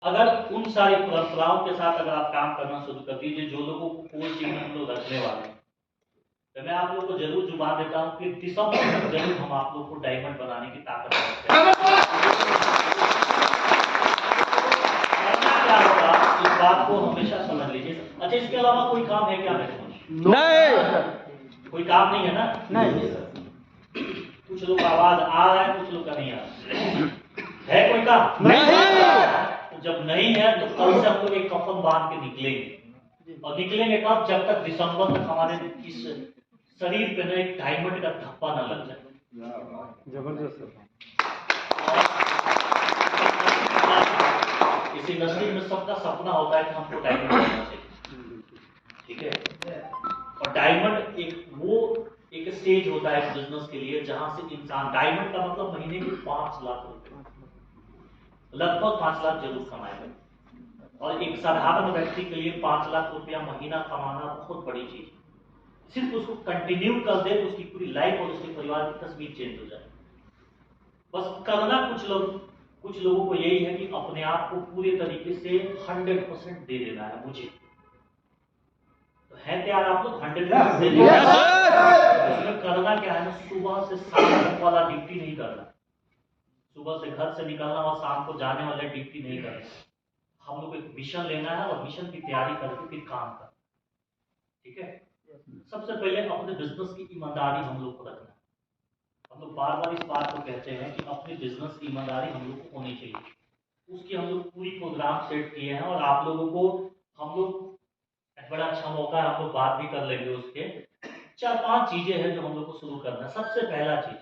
अगर उन सारी परंपराओं के साथ अगर आप काम करना शुरू कर दीजिए जो लोगों को कोई चीज में हम लोग रखने वाले हैं, तो मैं आप लोगों को जरूर जुबान देता हूँ कि दिसंबर तक जरूर हम आप लोग को डायमंड बनाने की ताकत रखते हैं। क्या होगा इस बात को हमेशा समझ लीजिए। अच्छा, इसके अलावा कोई काम है क्या मेरे पास? नहीं, कोई काम नहीं है ना? नहीं। कुछ लोग आवाज आ रहा है, कुछ लोग का नहीं आ रहा है। कोई काम नहीं। जब नहीं है तो कल से हम लोग एक कफन बांध के निकलेंगे, और निकलेंगे कब? जब तक दिसंबर तक हमारे इस शरीर पे ना एक डायमंड का धब्बा न लग जाए। जबरदस्त। इस इंडस्ट्री में सबका सपना होता है कि हमको डायमंड बनना चाहिए, ठीक है? और डायमंड एक स्टेज होता है बिजनेस के लिए जहां से इंसान, डायमंड का मतलब महीने के 5 लाख रुपए, लगभग 5 लाख जरूर कमाएगा। और एक साधारण व्यक्ति के लिए 5 लाख रुपया महीना कमाना बहुत बड़ी चीज है। सिर्फ उसको कंटिन्यू कर दे तो उसकी पूरी लाइफ और उसके परिवार की तस्वीर चेंज हो जाए। बस करना कुछ लोगों को यही है कि अपने आप को पूरे तरीके से 100% दे देना है मुझे। तो है तैयार आप लोग 100% दे देना? उसमें करना क्या है ना, सुबह से शाम तक वाला ड्यूटी नहीं करना, सुबह से घर से निकलना और शाम को जाने वाला ड्यूटी नहीं करना। हम लोग एक मिशन लेना है और मिशन की तैयारी करके फिर काम करना, ठीक है? सबसे पहले अपने बिजनेस की ईमानदारी हम लोग को रखना है। हम लोग बार बार इस बात को कहते हैं कि अपनी बिजनेस की ईमानदारी हम लोग को होनी चाहिए। उसकी हम लोग पूरी प्रोग्राम सेट किए हैं, और आप लोगों को हम लोग, बड़ा अच्छा मौका है, हम लोग बात भी कर लेंगे उसके। 4-5 चीजें हैं जो हम लोग को शुरू करना है। सबसे पहला चीज,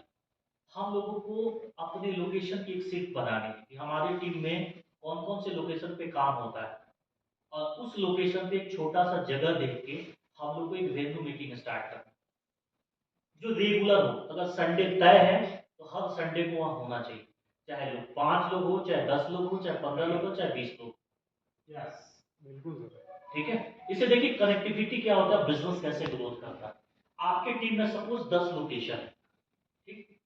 हम लोगों को अपने लोकेशन की एक शिफ्ट बनानी है कि हमारी टीम में कौन कौन से लोकेशन पे काम होता है, और उस लोकेशन पे एक छोटा सा जगह देख के हम लोग को एक वेन्यू मीटिंग स्टार्ट करना जो रेगुलर हो। अगर संडे तय है तो हर संडे को वहां होना चाहिए, चाहे लोग 5 लोग हो, चाहे 10 लोग हो, चाहे 15 लोग हो, चाहे 20 लोग। यस, बिल्कुल। ठीक है? इसे देखिए, कनेक्टिविटी क्या होता है, बिजनेस कैसे ग्रोथ करता है। आपके टीम में सपोज 10 लोकेशन है, ठीक?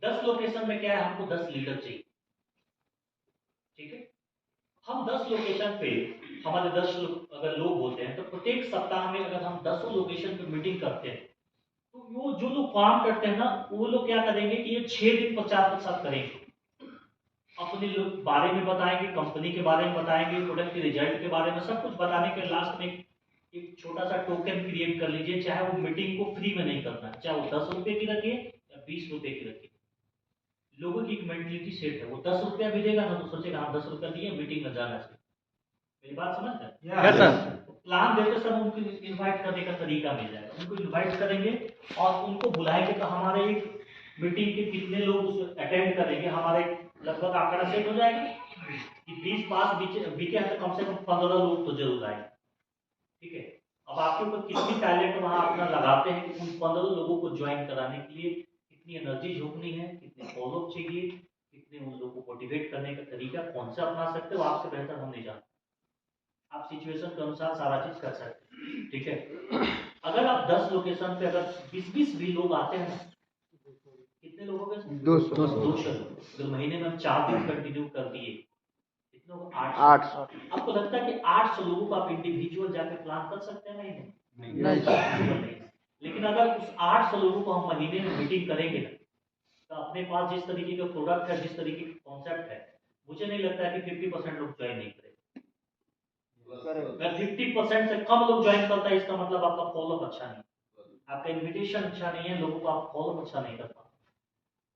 10 लोकेशन में क्या है, हमको 10 लीडर चाहिए, ठीक है? हम 10 लोकेशन पे, हमारे 10 अगर लोग होते हैं तो प्रत्येक सप्ताह में अगर हम 10 लोकेशन पे मीटिंग करते हैं तो वो जो लोग काम करते हैं ना, वो लोग क्या करेंगे कि ये 6 दिन प्रचार प्रसार करेंगे, अपने लोग बारे में बताएंगे, कंपनी के बारे में बताएंगे, प्रोडक्ट के रिजल्ट के बारे में सब कुछ बताने के लास्ट में एक छोटा सा टोकन क्रिएट कर लीजिए। चाहे वो मीटिंग को फ्री में नहीं करना, चाहे वो 10 रुपए की रखिए या 20 रुपए की रखिए। लोगों की एक मेंटलिटी सेट है, वो 10 रुपया भी देगा ना तो सोचेगा हाँ 10 रुपया दिए, मीटिंग में जाना चाहिए। मेरी बात समझ रहे? Yes sir. प्लान देते समय उनको इनवाइट करने का तरीका मिल जाएगा, उनको इनवाइट करेंगे और उनको बुलाएंगे तो हमारे एक मीटिंग के कितने लोग उस अटेंड करेंगे, हमारे लगभग आंकड़ा सेट हो जाएगा कि 20 पास बीके हैं तो कम से कम 15 लोग तो जरूर आएंगे, ठीक है? अब आपके ऊपर कितनी टैलेंट वहां अपना लगाते हैं कि उन 15 लोगों को ज्वाइन कराने के लिए कितनी एनर्जी झोंकनी है, कितने फॉलोअप चाहिए, कितने उन लोगों को मोटिवेट करने का तरीका कौन सा अपना सकते हो, आपसे बेहतर हम नहीं जानते। आप सिचुएशन के अनुसार सारा चीज कर सकते हैं, ठीक है? अगर आप 10 लोकेशन पे अगर 20-20 भी लोग आते हैं, कितने लोगों के? 200। अगर महीने में हम 4 दिन कंटिन्यू कर दिए, कितने लोग? 800। आपको लगता है कि 800 लोगों को आप इंडिविजुअल जाके प्लान कर सकते हैं? नहीं। लेकिन अगर उस 800 लोगों को हम महीने में मीटिंग करेंगे ना, तो अपने पास जिस तरीके का प्रोडक्ट है, जिस तरीके का कॉन्सेप्ट है, मुझे नहीं लगता है कि 50% लोग ज्वाइन नहीं करेंगे। अगर 50% से कम लोग ज्वाइन करता है, इसका मतलब आपका फॉलोअप अच्छा नहीं, आपका इन्विटेशन अच्छा नहीं है, लोगों को आप फॉलोअप अच्छा नहीं कर पाते।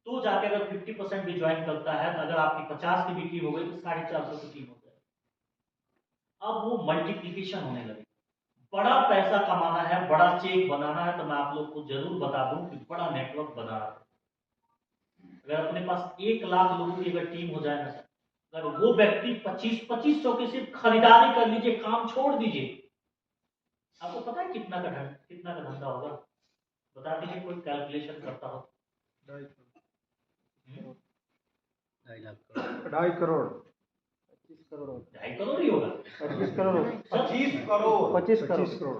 तो जाके अगर 50% भी ज्वाइन करता है, तो अगर आपकी 50 की भी टीम हो गई तो 450 की टीम हो जाएगी। अब वो मल्टीप्लीकेशन होने लगे। बड़ा पैसा कमाना है, बड़ा चेक बनाना है, तो मैं आप लोग को जरूर बता दूं कि बड़ा नेटवर्क बना है। अगर अपने पास 1 लाख लोगों की अगर टीम हो जाए ना, अगर वो व्यक्ति 2500 की सिर्फ खरीदारी कर लीजिए, काम छोड़ दीजिए, आपको पता है कितना का धंधा होगा? बता दीजिए, कोई कैलकुलेशन करता हो। 2.5 करोड़। 2.5 करोड़ ही होगा। 25 करोड़। 25 करोड़। 25 करोड़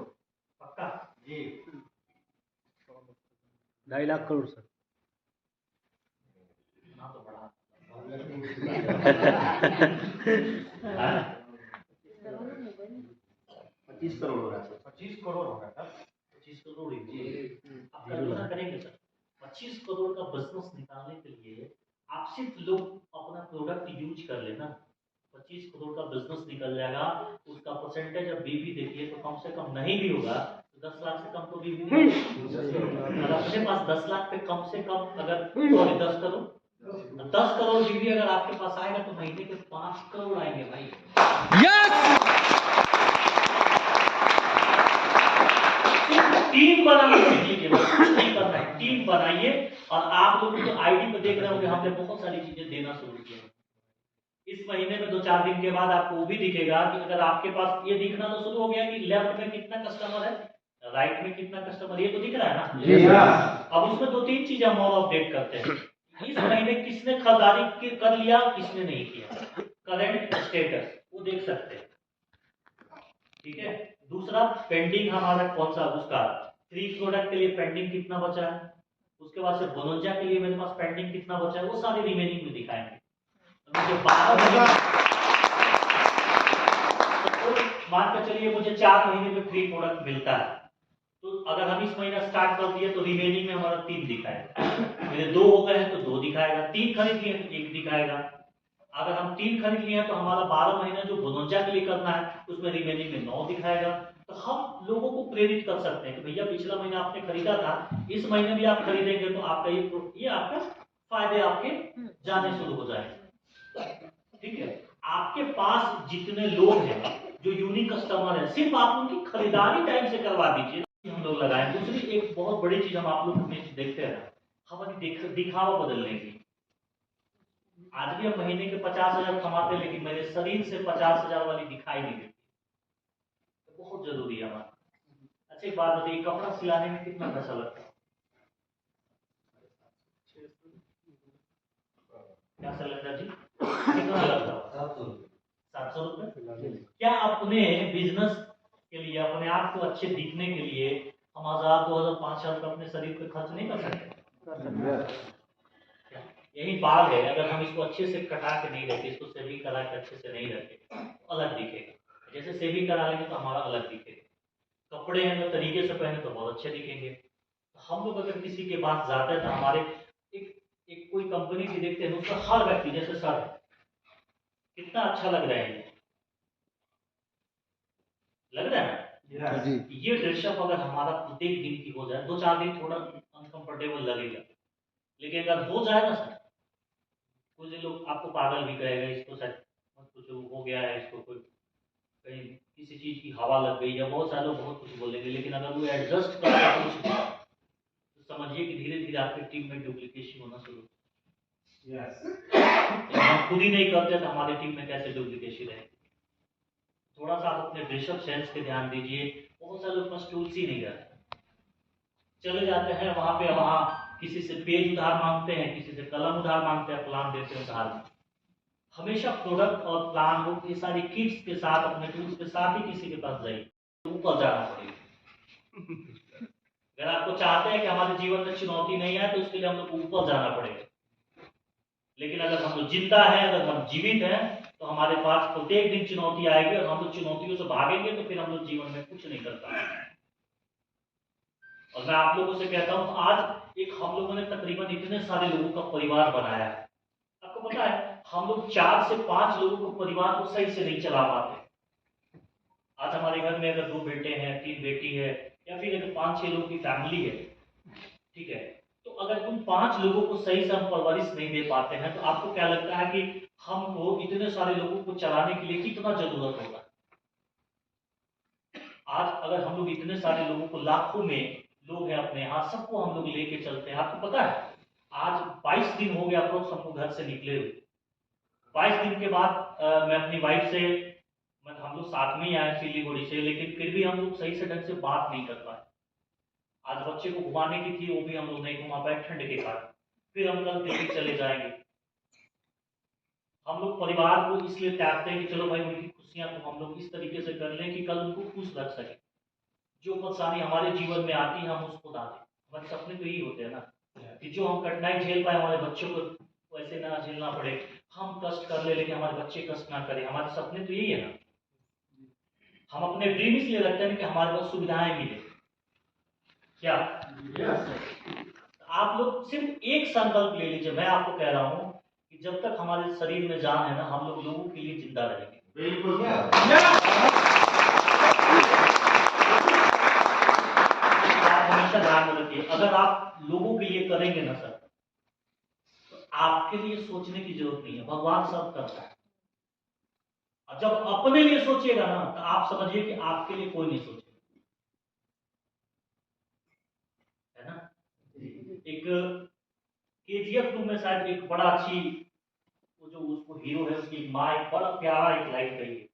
पक्का जी? 2.5 लाख करोड़ सर। ना तो बड़ा हाँ? 25 करोड़ हो रहा है सर। 25 करोड़ होगा सर। 25 करोड़ आप कल्पना करेंगे सर, 25 करोड़ का बिजनेस निकालने के लिए आप सिर्फ लोग अपना प्रोडक्ट यूज कर लेना, 25 करोड़ का बिजनेस निकल जाएगा। उसका परसेंटेज अब बीबी देखिए तो कम से कम नहीं भी होगा तो 10 लाख से कम तो बीबी नहीं होगा। अगर आपके पास 10 लाख पे कम से कम अगर 10 करोड़ 10 करोड़ बीबी अगर आपके पास आएगा तो महीने के 5 करोड़ आएंगे भाई। टीम बनाना सीखिए, कुछ नहीं करना है, टीम बनाइए। और आप लोग तो आईडी पे देख रहे होंगे हमने बहुत सारी चीजें देना शुरू किया। इस महीने में 2-4 दिन के बाद आपको वो भी दिखेगा कि अगर आपके पास ये दिखना तो शुरू हो गया कि लेफ्ट में कितना कस्टमर है, राइट में कितना कस्टमर, ये तो दिख रहा है ना। अब उसमें 2-3 चीजें हम और अपडेट करते हैं। इस महीने किसने खरीदारी कर लिया, किसने नहीं किया, करंट स्टेटस वो देख सकते हैं, ठीक है। दूसरा पेंडिंग हमारा कौन सा, उसका 3 प्रोडक्ट के लिए पेंडिंग कितना बचा है, उसके बाद से बोनोजा के लिए मेरे पास पेंडिंग कितना बचा है, वो सारे रिमेनिंग में दिखाएंगे। मुझे 12 मान के चलिए मुझे 4 महीने में 3 प्रोडक्ट मिलता है, तो अगर हम इस महीना स्टार्ट कर दिए तो रिमेनिंग में हमारा 3 दिखाएगा। मेरे 2 हो गए हैं तो 2 दिखाएगा, 3 खरीद लिए तो 1 दिखाएगा। अगर हम 3 खरीद लिए हैं तो हमारा 12 महीना जो बोनोजा के लिए करना है उसमें रिमेनिंग में 9 दिखाएगा। तो हम लोगों को प्रेरित कर सकते हैं कि भैया पिछला महीना आपने खरीदा था, इस महीने भी आप खरीदेंगे तो आपका ये आपका फायदे आपके जाने शुरू हो जाएंगे, ठीक है। आपके पास जितने लोग हैं जो यूनिक कस्टमर है, सिर्फ आप उनकी खरीदारी टाइम से करवा दीजिए, हम लोग लगाएं। दूसरी एक बहुत बड़ी चीज हम आप लोग देखते हैं, हमारी दिखावा बदलने की। आज भी हम महीने के 50,000 कमाते हैं, लेकिन मेरे शरीर से 50,000 वाली दिखाई नहीं देती, तो बहुत जरूरी है हमारा। अच्छा एक बात बताइए, कपड़ा सिलाने में कितना पैसा लगता है? क्या सिलेंडर जी कितना लगता है? 700 रुपए। क्या अपने बिजनेस के लिए, अपने आप को अच्छे दिखने के लिए हम 1000, 2000, 5000 रुपए अपने शरीर पे खर्च नहीं कर सकते? यही बाल है, अगर हम इसको अच्छे से कटा के नहीं रखे, इसको सेविंग करा के अच्छे से नहीं रखे तो अलग दिखेगा। जैसे सेविंग करा लेंगे तो हमारा अलग दिखेगा। कपड़े हैं तो तरीके से पहने तो बहुत अच्छे दिखेंगे। हम लोग अगर किसी के पास जाते हैं तो हमारे एक कोई कंपनी की देखते हैं, उसका हर व्यक्ति जैसे सर कितना अच्छा लग रहा है, लग रहा है ना। ये ड्रेसअप अगर हमारा प्रत्येक दिन की हो जाए, 2-4 दिन थोड़ा अनकंफर्टेबल लगेगा, लेकिन अगर हो जाए ना सर, कुछ लोग आपको पागल भी कहेगा, इसको सर कुछ हो गया है, इसको कोई कहीं किसी चीज की हवा लग गई, या बहुत सारे लोग बहुत कुछ बोलेंगे, लेकिन अगर वो एडजस्ट करके कुछ तो समझिए कि धीरे धीरे आपकी टीम में डुप्लीकेशन होना शुरू। हम खुद ही नहीं करते तो हमारी टीम में कैसे डुप्लीकेशन रहेगी। थोड़ा सा आप अपने ड्रेसअप सेंस पे ध्यान दीजिए। बहुत सारे लोग बस टूल्स ही नहीं करते, चले जाते हैं वहां किसी से पेज उधार मांगते हैं, किसी से कलम उधार मांगते हैं, प्लान देते हैं उधार में। हमेशा प्रोडक्ट और प्लान हो, ये सारी किट्स के साथ, अपने टूल्स के साथ ही किसी के पास जाइए, ऊपर जाना पड़ेगा। अगर आपको चाहते हैं कि हमारे जीवन में चुनौती नहीं आए तो उसके लिए हम लोग ऊपर जाना पड़ेगा। लेकिन अगर हम लोग जिंदा हैं, अगर हम जीवित हैं, तो हमारे पास प्रत्येक दिन चुनौती आएगी और हम लोग चुनौतियों से भागेंगे तो फिर हम लोग जीवन में कुछ नहीं कर पाएंगे। और मैं आप लोगों से कहता हूं, आज एक हम लोगों ने तकरीबन इतने सारे लोगों का परिवार बनाया है। आपको पता है हम लोग 4 से 5 लोगों को परिवार को सही से नहीं चला पाते। आज हमारे घर में अगर 2 बेटे हैं, 3 बेटी है, या फिर अगर 5-6 लोगों की फैमिली है, ठीक है, तो अगर उन 5 लोगों को सही से हम परवरिश नहीं दे पाते हैं तो आपको क्या लगता है कि हमको इतने सारे लोगों को चलाने के लिए कितना जरूरत होगा? आज अगर हम लोग इतने सारे लोगों को, लाखों में लोग हैं अपने यहाँ, सबको हम लोग लेके चलते हैं। आपको पता है आज 22 दिन हो गया अप्रोक्स हमको घर से निकले हुए। 22 दिन के बाद मैं अपनी वाइफ से, हम लोग साथ में ही आए सिलीगुड़ी से, लेकिन फिर भी हम लोग सही से ढंग से बात नहीं कर पाए। आज बच्चे को घुमाने की थी, वो भी हम लोग नहीं घुमा पाए ठंड के कारण। फिर हम कल दिल्ली चले जाएंगे। हम लोग परिवार को इसलिए त्यागते हैं कि चलो भाई उनकी खुशियां तो हम लोग इस तरीके से कर लें कि कल उनको खुश रख सके। जो परेशानी हमारे जीवन में आती है हम उसको डालें। हमारे सपने तो यही होते हैं ना कि जो हम कठिनाई झेल पाए हमारे बच्चों को वैसे ना झेलना पड़े। हम कष्ट कर ले लेकिन हमारे बच्चे कष्ट ना करें। हमारे सपने तो यही है ना, हम अपने ड्रीम इसलिए रखते हैं कि हमारे पास सुविधाएं मिले। क्या आप लोग सिर्फ एक संकल्प ले लीजिए, मैं आपको कह रहा हूं कि जब तक हमारे शरीर में जान है ना, हम लोग लोगों के लिए जिंदा रहेंगे। बिल्कुल। आप हमेशा ध्यान में रखिए, अगर आप लोगों के लिए करेंगे ना सर, तो आपके लिए सोचने की जरूरत नहीं है, भगवान सब करता है। और जब अपने लिए सोचिएगा ना, तो आप समझिए कि आपके लिए कोई नहीं सोचेगा, है ना। एक KGF 2 में शायद एक बड़ा अच्छी, वो जो उसको हीरो है उसकी माँ एक बड़ा प्यारा एक लाइन कही है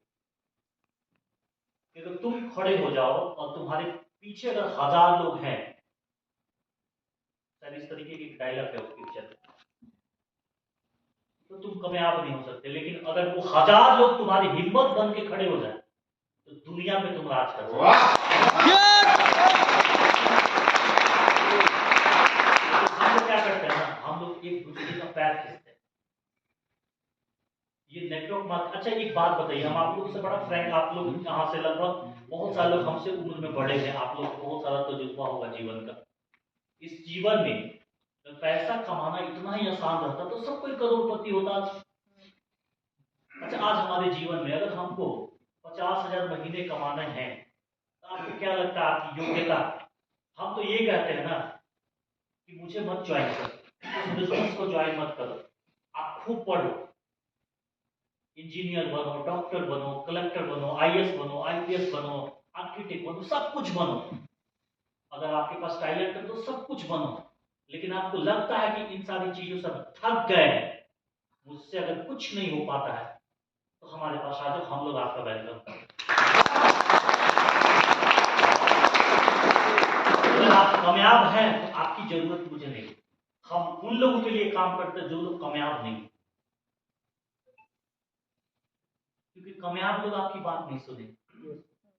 कि अगर तुम खड़े हो जाओ और तुम्हारे पीछे अगर 1000 लोग हैं, शायद इस तरीके की डायलॉग है उस पिक्चर में, तो तुम कामयाब नहीं हो सकते। लेकिन अगर वो 1000 लोग तुम्हारी हिम्मत बन के खड़े हो जाए, तो दुनिया में तुम राज कर सकते हो। हम लोग क्या करते हैं ना, हम लोग एक दूसरे का पैर खींचते हैं, ये नेटवर्क मार्केटिंग। अच्छा एक बात बताइए, हम आप लोगों से बड़ा फ्रैंक, आप लोग यहाँ से लगभग बहुत सारे लोग हमसे उम्र में बड़े हैं, आप लोग को बहुत सारा तजुर्बा होगा जीवन का। इस जीवन में जब पैसा कमाना इतना ही आसान रहता तो सब कोई करोड़पति होता। अच्छा आज हमारे जीवन में अगर हमको 50,000 महीने कमाने हैं, तो आपको क्या लगता है आपकी योग्यता? हम तो ये कहते हैं ना कि मुझे मत ज्वाइन करो, उस बिजनेस को ज्वाइन मत करो, आप खूब पढ़ो, इंजीनियर बनो, डॉक्टर बनो, कलेक्टर बनो, IAS बनो, IPS बनो, आर्किटेक्ट बनो, सब कुछ बनो। अगर आपके पास टैलेंट है तो सब कुछ बनो। लेकिन आपको लगता है कि इन सारी चीजों से थक गए, मुझसे अगर कुछ नहीं हो पाता है, तो हमारे पास आ जाओ, हम लोग आपका वेलकम करें। अगर आप कामयाब हैं तो आपकी जरूरत मुझे नहीं। हम उन लोगों के लिए काम करते हैं जो लोग कामयाब नहीं, क्योंकि कामयाब लोग आपकी बात नहीं सुनेंगे।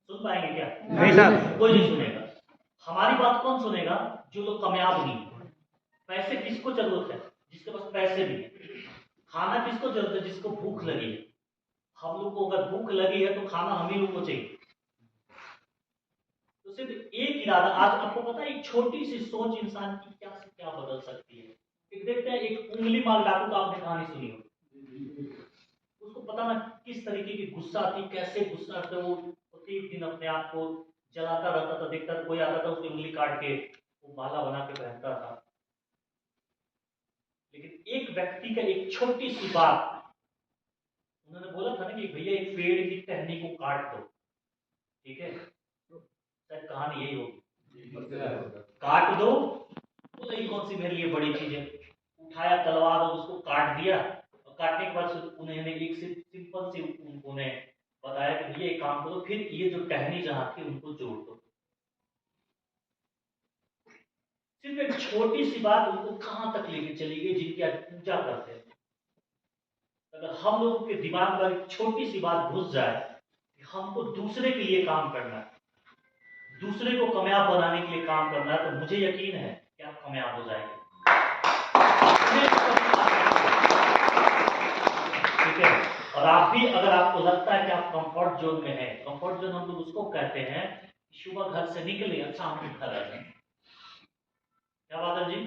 सुन पाएंगे क्या? नहीं सर, कोई नहीं सुनेगा। हमारी बात कौन सुनेगा? जो लोग कामयाब नहीं। पैसे किसको जरूरत है? जिसके पास पैसे नहीं। खाना किसको जरूरत है? जिसको भूख लगी है। हम लोग को अगर भूख लगी है तो खाना हम ही लोग को चाहिए। तो सिर्फ एक इरादा, आज आपको पता है एक छोटी सी सोच इंसान की क्या से क्या बदल सकती है। एक देखते हैं, एक उंगली मार डाकू का आपने कहानी सुनी हो, उसको पता ना किस तरीके की गुस्सा आती, कैसे गुस्सा आता, वो प्रत्येक दिन अपने आप को जलाता रहता था, देखता था कोई आता था उसकी उंगली काट के वो माला बना के पहनता था। लेकिन एक व्यक्ति का एक छोटी सी बात, उन्होंने बोला था ना कि भैया एक पेड़ की टहनी को काट दो, ठीक है, शायद कहानी यही होगी, काट दो, बोला ये कौन सी मेरे लिए बड़ी चीज है, उठाया तलवार और उसको काट दिया। और काटने के बाद उन्होंने एक सिंपल सी उन्होंने बताया कि भैया एक काम करो, फिर ये जो टहनी जहां थी उनको जोड़ दो। सिर्फ एक छोटी सी बात उनको कहां तक लेके चली गई, जिनकी आज पूजा करते हैं। अगर हम लोगों के दिमाग में एक छोटी सी बात घुस जाए कि हमको दूसरे के लिए काम करना है, दूसरे को कामयाब बनाने के लिए काम करना है, तो मुझे यकीन है कि आप कामयाब हो जाएंगे। ठीक है। और आप भी, अगर आपको लगता है कि आप कंफर्ट जोन में हैं, कंफर्ट जोन हम लोग उसको कहते हैं कि सुबह घर से निकले, अच्छा हम घर आ जाए। क्या बात है जी?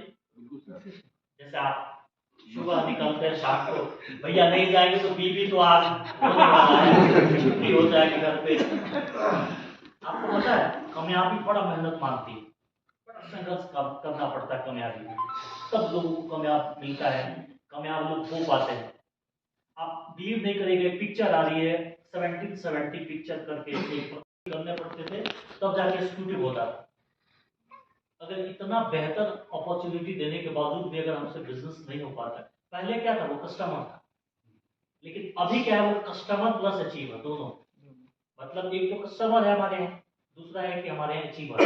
जैसे आप सुबह निकलते हैं, शाम को भैया नहीं जाएंगे तो बीबी तो आज होने वाला है, छुट्टी हो जाएगी घर पे। आपको पता है कामयाबी बड़ा मेहनत मांगती है, बड़ा संघर्ष करना पड़ता है कामयाबी, तब लोगों को कामयाब मिलता है, कामयाब लोग हो पाते हैं। आप बिलीव नहीं करेंगे, पिक्चर आ रही है 1770 पिक्चर करके करने पड़ते थे, तब जाके स्कूटी होता था। अगर इतना बेहतर अपॉर्चुनिटी देने के बावजूद भी अगर हमसे बिजनेस नहीं हो पाता, पहले क्या था, वो कस्टमर था, लेकिन अभी क्या है, वो कस्टमर प्लस अचीवर दोनों। मतलब एक तो कस्टमर है हमारे यहाँ, दूसरा है कि हमारे यहाँ अचीवर।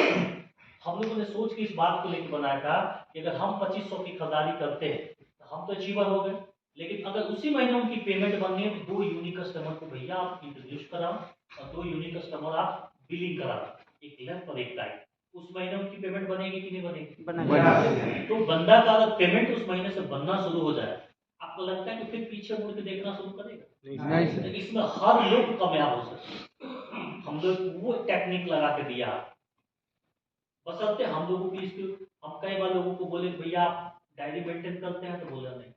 हम लोगों ने सोच के इस बात को लेकर बनाया था कि अगर हम 2500 की खरीदारी करते हैं तो हम तो अचीवर हो गए, लेकिन अगर उसी महीने उनकी पेमेंट बननी है तो 2 यूनिक कस्टमर को भैया आप इंट्रोड्यूस कराओ और 2 यूनिक कस्टमर आप बिलिंग कराओ, एक लेफ्ट और एक राइट। उस महीने उनकी पेमेंट बनेगी कि नहीं बनेगी? तो बंदा का अगर पेमेंट उस महीने से बनना शुरू हो जाए, आपको लगता है कि फिर पीछे मुड़ के देखना शुरू करेगा? नहीं तो सर। इसमें हर लोग कामयाब हो सकते हैं। हम लोग वो टेक्निक लगा के दिया, बशर्ते हम लोगों की इसकी, हम कई बार लोगों को बोले भैया आप डायरी मेंटेन करते हैं, तो बोला नहीं।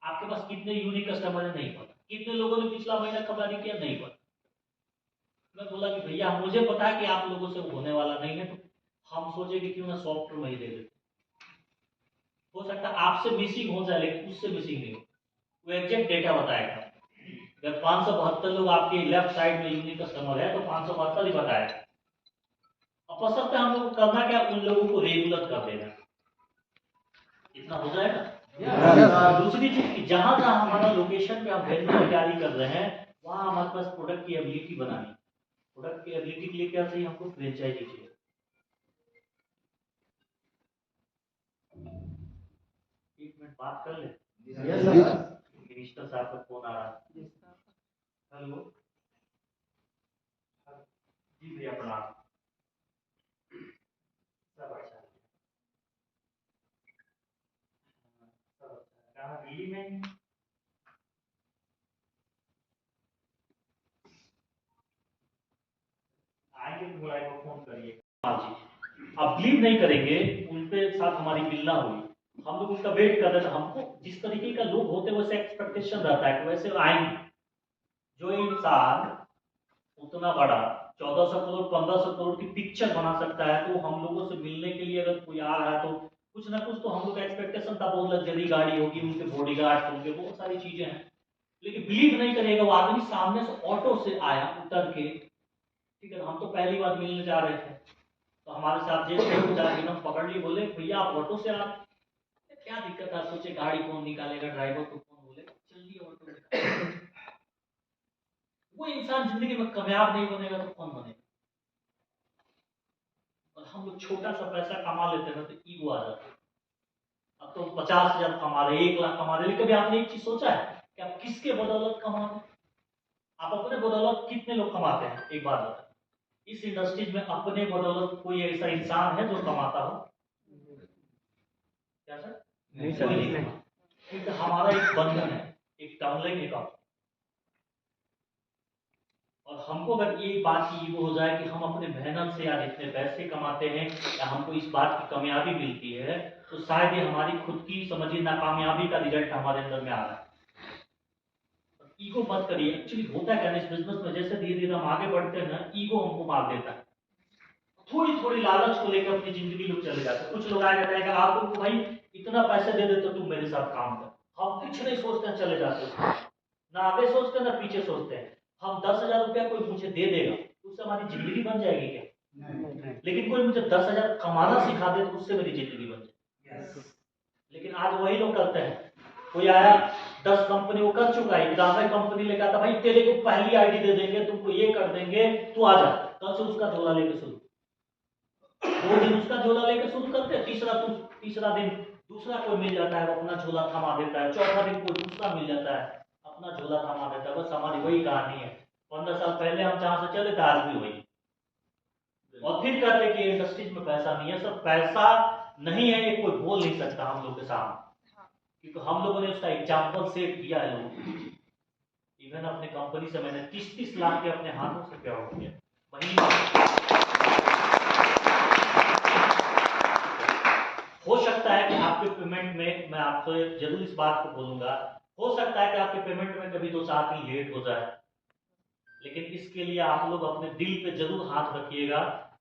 आपके पास कितने यूनिक कस्टमर है नहीं पता, कितने लोगों ने पिछला महीना खरीदारी किया नहीं पता। मैं बोला कि भैया मुझे पता है कि आप लोगों से होने वाला नहीं है, तो हम सोचे कि क्यों ना सॉफ्टवेयर में ही दे देते। हो सकता है आपसे मिसिंग हो जाए लेकिन उससे मिसिंग नहीं हो, वो एग्जैक्ट डेटा बताएगा। अगर 572 लोग आपके लेफ्ट साइड में यूनिक कस्टमर है तो 572 ही बताएगा। अब बशर्ते हम लोग को करना क्या, उन लोगों को रेगुलर कर देना, इतना हो जाएगा। दूसरी चीज की जहां जहां हमारा लोकेशन पे हम वेंडर तैयारी कर रहे हैं वहां हमारे पास प्रोडक्ट की एबिलिटी बनानी। प्रोडक्ट की एबिलिटी के लिए क्या चाहिए हमको? फ्रेंचाइजी चाहिए। एक मिनट बात कर ले। मिनिस्टर साहब का फोन आ रहा है। हेलो जी भैया प्रणाम। सब अच्छा है। सब अच्छा है। कहाँ दिल्ली में? आएंगे तो भाई को फोन करिए। हाँ जी, आप बिलीव नहीं करेंगे, उनके साथ हमारी मिलना हुई, हम लोग उसका वेट कर रहे थे। हमको जिस तरीके का लोग होते हैं वैसे एक्सपेक्टेशन रहता है कि वैसे आएंगे। जो इंसान उतना बड़ा 1400 करोड़ 1500 करोड़ की पिक्चर बना सकता है, तो हम लोगों से मिलने के लिए अगर कोई आ रहा है तो कुछ ना कुछ तो हम लोग का एक्सपेक्टेशन था। बहुत लग्जरी गाड़ी होगी, उनके बॉडीगार्ड होंगे, बहुत सारी चीजें हैं। लेकिन बिलीव नहीं करेगा, वो आदमी सामने से ऑटो से आया उतर के, ठीक है, हम तो पहली बार मिलने जा रहे थे, तो हमारे साथ जेब जाके हम पकड़ लिए, बोले भैया आप ऑटो से आ रहे, क्या दिक्कत है? सोचे गाड़ी कौन निकालेगा, ड्राइवर को कौन बोलेगा, चलिए ऑटो में। वो इंसान जिंदगी में कामयाब नहीं बनेगा तो कौन बनेगा? और हम लोग छोटा सा पैसा कमा लेते हैं तो ईगो आ जाता है। अब तो 50,000 कमा रहे, 1 लाख कमा रहे, कभी आपने एक चीज सोचा है कि आप किसके बदौलत कमा रहे? आप अपने बदौलत कितने लोग कमाते हैं? एक बात बताएं, इस इंडस्ट्री में अपने बदौलत कोई ऐसा इंसान है जो कमाता हो? क्या सर? नहीं कोई नहीं सर। कमाता। क्योंकि हमारा एक बंधन है, एक डाउनलाइन अकाउंट। और हमको अगर एक बात की ईगो हो जाए कि हम अपने मेहनत से या जितने पैसे कमाते हैं या हमको इस बात की कामयाबी मिलती है, तो शायद ये हमारी खुद की समझिए नाकामयाबी का रिजल्ट हमारे अंदर में आ रहा है। ईगो मत करिए। एक्चुअली होता है क्या इस बिजनेस में, जैसे धीरे धीरे हम आगे बढ़ते हैं ना, ईगो हमको मार देता है। थोड़ी थोड़ी लालच को लेकर अपनी जिंदगी लोग चले जाते हैं। कुछ लोग आ जाते हैं कि आप तुमको भाई इतना पैसे दे देते, तुम मेरे साथ काम कर, हम कुछ नहीं सोचते चले जाते हैं, ना आगे सोचते ना पीछे सोचते हैं। हम 10,000 रुपया कोई मुझे दे देगा तो उससे हमारी जिंदगी बन जाएगी क्या? लेकिन कोई मुझे 10,000 कमाना सिखा दे तो उससे मेरी जिंदगी बन जाएगी। लेकिन आज वही लोग करते हैं। कोई आया 10 कंपनी वो कर चुका है, 10 कंपनी लेकर आता, भाई तेरे को पहली आईडी दे देंगे, तुमको ये कर देंगे, तू आ जा। कल से उसका झोला लेके शुरू, 2 दिन उसका झोला लेके शुरू करते हैं, तीसरा दिन दूसरा कोई मिल जाता है, वो अपना झोला थमा देता है, चौथा दिन कोई दूसरा मिल जाता है, अपना झोला थमा देता है। बस हमारी वही कहानी है। 15 साल पहले हम जहां से चले थे आज भी वही। और फिर कहते कि इंडस्ट्रीज में पैसा नहीं है। सब पैसा नहीं है ये कोई बोल नहीं सकता हम लोग के सामने, क्योंकि हम लोगों ने उसका एग्जाम्पल सेट किया है लोगों को। इवन अपने कंपनी से मैंने 30-30 लाख के अपने हाथों से पे आउट किया महीने। हो सकता है कि आपके पेमेंट में, मैं आपसे जरूर इस बात को बोलूंगा, हो सकता है कि आपके पेमेंट में कभी 2-4 दिन लेट हो जाए, लेकिन इसके लिए आप लोग अपने दिल पे जरूर हाथ रखिएगा।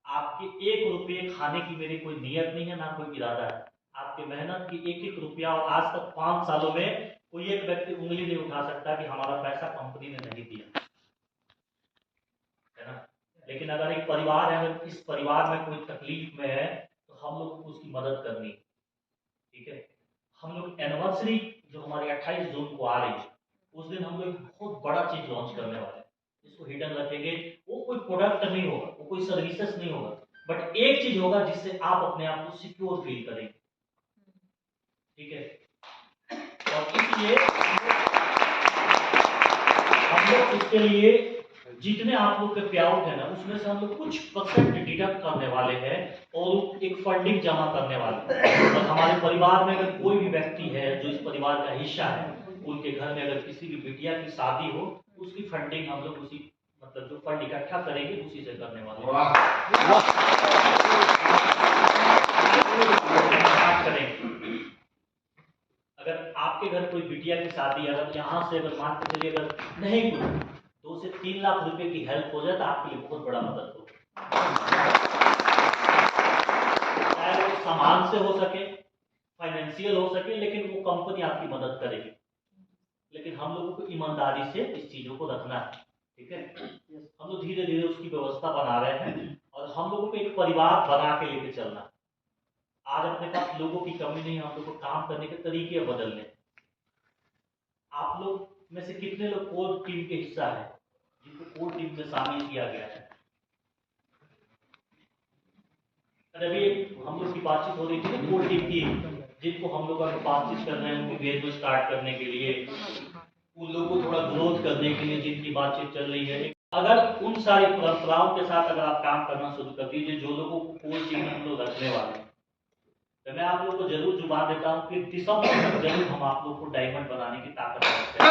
आपके 1 रुपये खाने की मेरी कोई नियत नहीं है, ना कोई इरादा है। आपके मेहनत की 1-1 रुपया, और आज तक 5 सालों में कोई एक व्यक्ति उंगली नहीं उठा सकता कि हमारा पैसा कंपनी ने नहीं दिया, है ना। लेकिन अगर एक परिवार है, अगर इस परिवार में कोई तकलीफ में है तो हम लोग को उसकी मदद करनी, ठीक है। हम लोग एनिवर्सरी जो हमारी 28 जून को आ रही है, उस दिन हम लोग बहुत बड़ा चीज लॉन्च करने वाले हैं, इसको हिडन रखेंगे। वो कोई प्रोडक्ट नहीं होगा, वो कोई सर्विसेज नहीं होगा, बट एक चीज होगा जिससे आप अपने आप को सिक्योर फील करेंगे, ठीक है। और इसलिए हम लोग इसके लिए जितने आप लोग के पे आउट है ना, उसमें से हम लोग कुछ परसेंट डिडक्ट करने वाले हैं और एक फंडिंग जमा करने वाले हैं। और हमारे परिवार में अगर कोई भी व्यक्ति है जो इस परिवार का हिस्सा है, उनके घर में अगर किसी भी बिटिया की शादी हो, उसकी फंडिंग हम लोग उसी मतलब जो फंड इकट्ठा करेंगे उसी से करने वाले करेंगे। अगर आपके घर कोई बिटिया की शादी है, अगर यहाँ से अगर मान के चलिए अगर नहीं कुछ 2 से 3 लाख रुपए की हेल्प हो जाए तो आपके लिए बहुत बड़ा मदद हो, चाहे वो सामान से हो सके, फाइनेंशियल हो सके, लेकिन वो कंपनी आपकी मदद करेगी। लेकिन हम लोगों को ईमानदारी से इस चीजों को रखना है, ठीक है। हम लोग धीरे धीरे उसकी व्यवस्था बना रहे हैं और हम लोगों को एक परिवार बना के लेके चलना है। आज अपने पास लोगों की कमी नहीं, हम लोग को काम करने के तरीके बदलने। आप लोग में से कितने लोग कोर टीम के हिस्सा है, जिनको कोर टीम में शामिल किया गया है? अभी हम लोग की बातचीत हो रही थी ना कोर टीम की, जिनको हम लोग अगर बातचीत कर रहे हैं उनकी बिजनेस स्टार्ट करने के लिए, उन लोगों को थोड़ा ग्रोथ करने के लिए जिनकी बातचीत चल रही है, अगर उन सारी परंपराओं के साथ अगर आप काम करना शुरू कर दीजिए, जो लोगों को कोर टीम में हम लोग रखने वाले हैं, तो मैं आप लोगों को जरूर जुबान देता हूँ कि दिसंबर तक जरूर हम आप लोग को डायमंड बनाने की ताकत रखते हैं।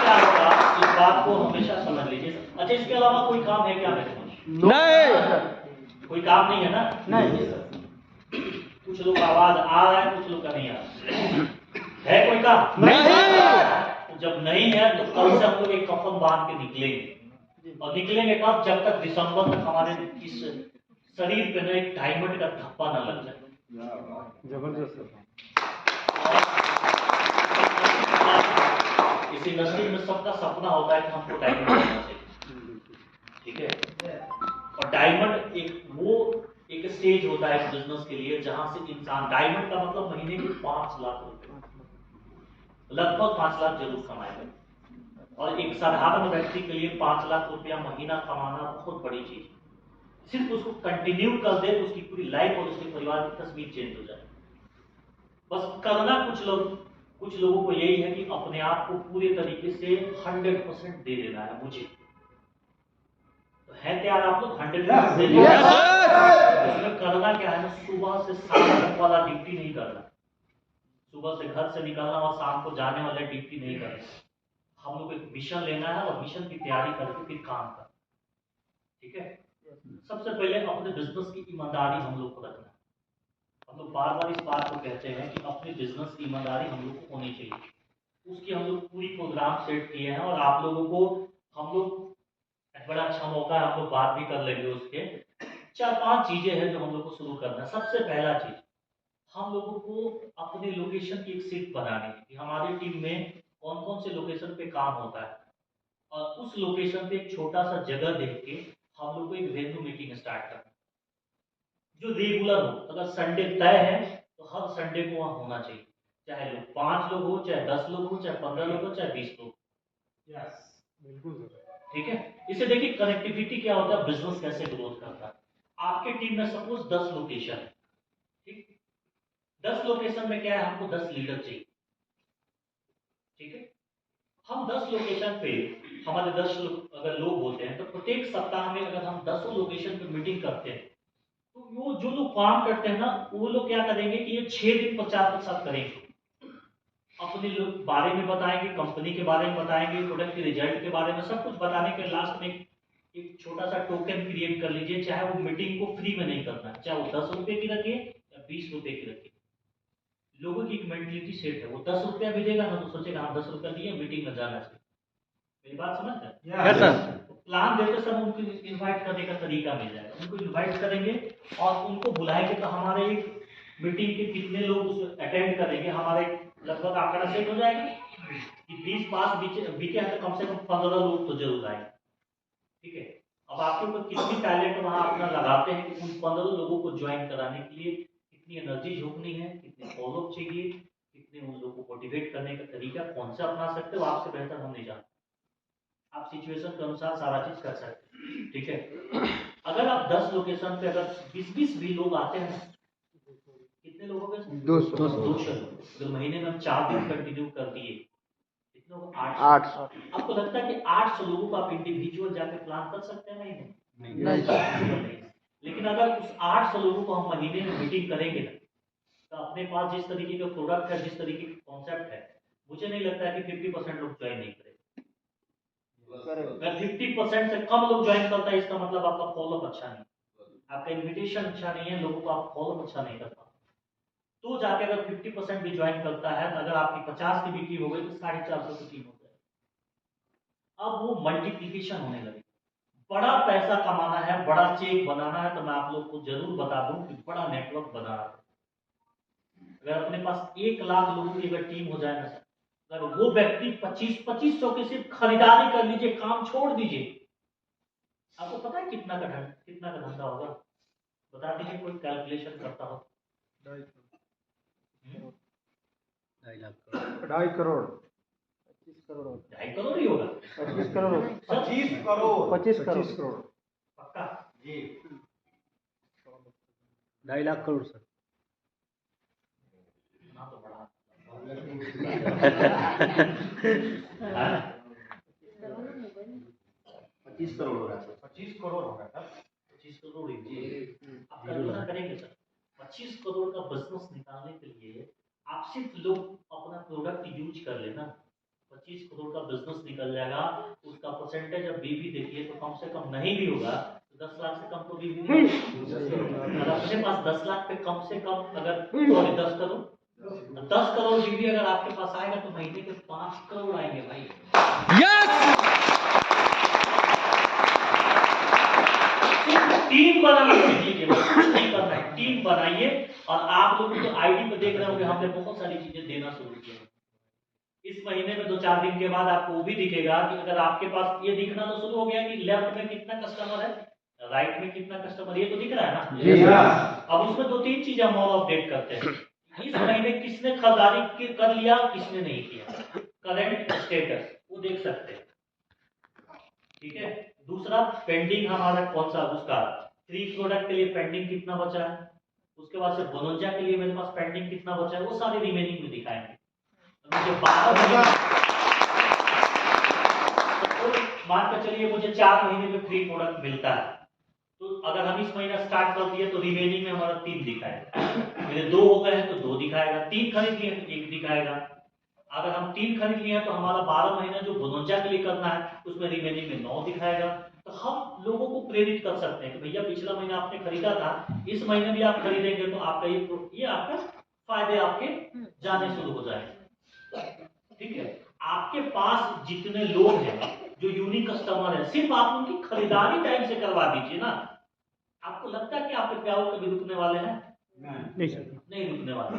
क्या होगा इस बात को हमेशा समझ लीजिए। अच्छा, इसके अलावा कोई काम है क्या मेरे पास? नहीं, कोई काम नहीं है ना? नहीं। कुछ लोग आवाज आ रहा है, कुछ लोग का नहीं आ रहा है। कोई काम नहीं। जब नहीं है तो कल से हम लोग एक कफन बांध के निकलेंगे, और निकलेंगे कब? जब तक दिसंबर तक हमारे इस शरीर पे ना एक डायमंड का धब्बा ना लग जाए। जबरदस्त। इस इंडस्ट्री में सबका सपना होता है कि हमको डायमंड बनना चाहिए, ठीक है। और डायमंड एक स्टेज होता है बिजनेस के लिए जहां से इंसान, डायमंड का मतलब महीने के 5 लाख रुपए, लगभग 5 लाख जरूर कमाएगा। और एक साधारण व्यक्ति के लिए 5 लाख रुपया महीना कमाना बहुत बड़ी चीज है। सिर्फ उसको कंटिन्यू कर दे तो उसकी पूरी लाइफ और उसके परिवार की तस्वीर चेंज हो जाए। बस करना कुछ लोगों को यही है कि अपने आप को पूरे तरीके से 100% दे देना है मुझे। तो है तैयार आप लोग 100% दे देना? उसमें करना क्या है ना, सुबह से शाम तक वाला ड्यूटी नहीं करना, सुबह से घर से निकलना और शाम को जाने वाला ड्यूटी नहीं करना। हम लोग एक मिशन लेना है और मिशन की तैयारी करके फिर काम करना, ठीक है। सबसे पहले अपने बिजनेस की ईमानदारी हम लोग को रखना है। हम लोग बार बार इस बात को कहते हैं कि अपने बिजनेस की ईमानदारी हम लोग को होनी चाहिए। उसकी हम लोग पूरी प्रोग्राम सेट किए हैं और आप लोगों को हम लोग, बड़ा अच्छा मौका है, हम लोग बात भी कर लेंगे उसके। 4-5 चीजें हैं जो हम लोग को शुरू करना है। सबसे पहला चीज, हम लोगों को अपने लोकेशन की एक सीट बनानी है कि हमारी टीम में कौन कौन से लोकेशन पे काम होता है, और उस लोकेशन पे एक छोटा सा जगह देख के हम लोग को एक वेन्यू मीटिंग स्टार्ट करना जो रेगुलर हो। अगर संडे तय है तो हर संडे को वहां होना चाहिए, चाहे लोग 5 लोग हो, चाहे 10 लोग हो, चाहे 15 लोग हो, चाहे 20 लोग। यस, बिल्कुल सर। ठीक है। इसे देखिए कनेक्टिविटी क्या होता है, बिजनेस कैसे ग्रोथ करता है। आपके टीम में सपोज 10 लोकेशन है, ठीक, 10 लोकेशन में क्या है, हमको 10 लीडर चाहिए, ठीक है। हम 10 लोकेशन पे हमारे 10 अगर लोग होते हैं तो प्रत्येक सप्ताह में अगर हम 10 लोकेशन पे मीटिंग करते हैं तो वो जो लोग काम करते हैं ना, वो लोग क्या करेंगे कि ये 6 दिन प्रचार प्रसार करेंगे, अपने लोग बारे में बताएंगे, कंपनी के बारे में बताएंगे, प्रोडक्ट के रिजल्ट के बारे में सब कुछ बताने के लास्ट में एक छोटा सा टोकन क्रिएट कर लीजिए। चाहे वो मीटिंग को फ्री में नहीं करना है, चाहे वो 10 रुपए की रखिए या 20 रुपए की रखिए। लोगों की एक मेंटलिटी सेट है, वो 10 रुपया भी देगा ना तो सोचेगा हम 10 रुपया दिए, मीटिंग में जाना चाहिए। मेरी बात समझ रहे? Yes sir. प्लान देते समय उनको इनवाइट करने का तरीका मिल जाएगा, उनको इनवाइट करेंगे और उनको बुलाएंगे तो हमारे मीटिंग के कितने लोग उस अटेंड करेंगे, हमारे लगभग आंकड़ा सेट हो जाएगा कि 20 पास बीते हैं तो कम से कम 15 लोग तो जरूर आएंगे, ठीक है। अब आपके ऊपर कितनी टैलेंट वहां अपना लगाते हैं कि उन 15 लोगों को ज्वाइन कराने के लिए कितनी एनर्जी झोंकनी है, कितने फॉलोअप चाहिए, कितने उन लोगों को मोटिवेट करने का तरीका कौन सा अपना सकते हो, आपसे बेहतर हम नहीं जानते। आप सिचुएशन के अनुसार सारा चीज कर सकते हैं, ठीक है। अगर आप 10 लोकेशन पे अगर 20-20 भी लोग आते हैं, कितने लोगों के? 200। अगर महीने में हम 4 दिन कंटिन्यू कर दिए, कितनों को? 800। 800। आपको लगता है कि 800 लोगों को आप इंडिविजुअल जाके प्लान कर सकते हैं? नहीं। नहीं। लेकिन अगर उस 800 लोगों को हम महीने में मीटिंग करेंगे ना, तो अपने पास जिस तरीके का प्रोडक्ट है, जिस तरीके का कॉन्सेप्ट है, मुझे नहीं लगता है कि 50% लोग ज्वाइन नहीं करेंगे। अगर 50% से कम लोग ज्वाइन करता है, इसका मतलब आपका फॉलोअप अच्छा नहीं, आपका इन्विटेशन अच्छा नहीं है, लोगों को आप फॉलोअप अच्छा नहीं करता। तो जाके अगर 50% भी ज्वाइन करता है, तो अगर आपकी 50 की बिक्री हो गई तो 450 की टीम हो जाएगी। अब वो मल्टीप्लीकेशन होने लगे। बड़ा पैसा कमाना है, बड़ा चेक बनाना है, तो मैं आप लोग को जरूर बता दूं कि बड़ा नेटवर्क बनाना है। अगर अपने पास 1 लाख लोगों की अगर टीम हो जाए ना सर, अगर वो व्यक्ति 2500 की सिर्फ खरीदारी कर लीजिए, काम छोड़ दीजिए, आपको पता है कितना का धंधा होगा? बता दीजिए, कोई कैलकुलेशन करता हो। 2.5 करोड़ 25 करोड़ 2.5 करोड़ ही होगा। 25 करोड़ 25 करोड़ 25 25 करोड़ करोड़ पक्का? जी 2.5 लाख करोड़ सर। ना तो बड़ा हाँ? 25 करोड़ हो रहा है सर। 25 करोड़ हो रहा था 25 करोड़ ही आप कल्पना करेंगे सर, 25 करोड़ का बिजनेस निकालने के लिए आप सिर्फ लोग अपना प्रोडक्ट यूज कर लेना, 25 करोड़ का बिजनेस निकल जाएगा। उसका परसेंटेज अब बीवी देखिए तो कम से कम नहीं भी होगा तो 10 लाख से कम तो बीवी नहीं होगा। अगर अपने पास 10 लाख पे कम से कम, अगर सॉरी 10 करोड़, 10 करोड़ बीवी अगर आपके पास आएगा तो महीने के 5 करोड़ आएंगे भाई। टीम बनाना सीखिए, कुछ नहीं करना है, टीम बनाइए। और आप लोग जो आईडी पे देख रहे होंगे, हमने बहुत सारी चीजें देना शुरू किया। इस महीने में 2-4 दिन के बाद आपको वो भी दिखेगा कि अगर आपके पास ये दिखना तो शुरू हो गया कि लेफ्ट में कितना कस्टमर है, राइट में कितना कस्टमर, ये तो दिख रहा है ना। जी हाँ। अब उसमें 2-3 चीजें हम और अपडेट करते हैं। इस महीने किसने खरीदारी कर लिया, किसने नहीं किया, करंट स्टेटस वो देख सकते हैं, ठीक है। दूसरा, पेंडिंग हमारा कौन सा, उसका 3 प्रोडक्ट के लिए पेंडिंग कितना बचा है, उसके बाद से बोनोजा के लिए मेरे पास पेंडिंग कितना बचा है, वो सारे रिमेनिंग में दिखाएंगे। मुझे 12 मान कर चलिए मुझे 4 महीने में फ्री प्रोडक्ट मिलता है, तो अगर हम इस महीना स्टार्ट कर दिए तो रिमेनिंग में हमारा 3 दिखाएगा। मेरे 2 हो गए हैं तो 2 दिखाएगा, 3 खरीद लिए तो 1 दिखाएगा। अगर हम 3 खरीद लिए हैं तो हमारा 12 महीना जो बोनोजा के लिए करना है उसमें रिमेनिंग में 9 दिखाएगा। तो हम लोगों को प्रेरित कर सकते हैं कि भैया पिछला महीना आपने खरीदा था, इस महीने भी आप खरीदेंगे तो आपका ये आपका फायदे आपके जाने शुरू हो जाएंगे, ठीक है। आपके पास जितने लोग हैं जो यूनिक कस्टमर है, सिर्फ आप उनकी खरीदारी टाइम से करवा दीजिए ना। आपको लगता है कि आपके प्याऊ कभी रुकने वाले हैं? नहीं रुकने वाले।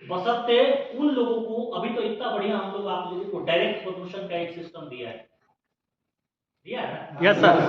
बशर्ते उन लोगों को, अभी तो इतना बढ़िया हम लोग आप लोगों को डायरेक्ट प्रमोशन का एक सिस्टम दिया है ना। Yes sir.